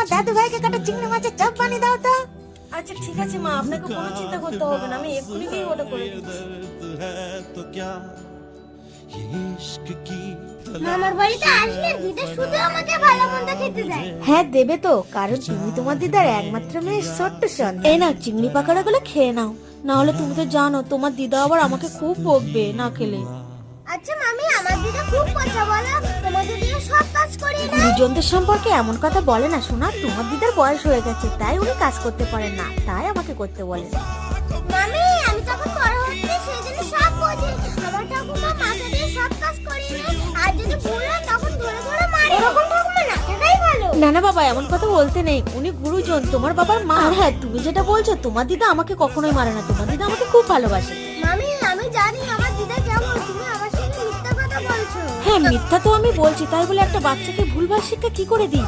আমার দাদু ভাইকে কাটা চিংড়ি মাছের চপ বানিয়ে দাও তো। আচ্ছা ঠিক আছে মা, আপনাকে কোনো চিন্তা করতে হবে না, আমি এক্ষুনি গিয়ে ওটা করে দিচ্ছি। মামার বাড়িতে আসলে দিদা শুধু আমাকে ভালো মন্দ খেতে দেয়। হ্যাঁ দেবে তো, কারণ তুমি তোমার দিদার একমাত্র মেয়ে, ছোট্ট সন্তান। এই নাও চিংড়ি পাকোড়া গুলো খেয়ে নাও, না হলে তুমি তো জানো তোমার দিদা আবার আমাকে খুব বকবে না খেলে। আচ্ছা মামি, আমার দিদা খুব কথা বলে, তোমাদের দিয়ে সব কাজ করি না। দুজনদের সম্পর্কে এমন কথা বলে না শোনা, তোমার দিদার বয়স হয়ে গেছে তাই উনি কাজ করতে পারেন না, তাই আমাকে করতে বলেন। মামি আমি তখন বড় হচ্ছে সেজন্য সব বুঝি। আমার ঠাকুমা মাথা দিয়ে সব কাজ করি না, আর যদি ভুল হয় তখন ধরে ধরে মারে। এরকম ঠাকুমা না থাকাই ভালো। না না বাবা, এমন কথা বলতে নেই, উনি গুরুজন, তোমার বাবার মা। আর হ্যাঁ, তুমি যেটা বলছো তোমার দিদা আমাকে কখনোই মারে না, তোমার দিদা আমাকে খুব ভালোবাসে। মামি আমি জানি আমার দিদা কেমন, তুমি আমার সঙ্গে মিথ্যা কথা বলছো। হ্যাঁ মিথ্যা তো আমি বলছি, তাই বলে একটা বাচ্চাকে ভুলভাল শিক্ষা কি করে দিই?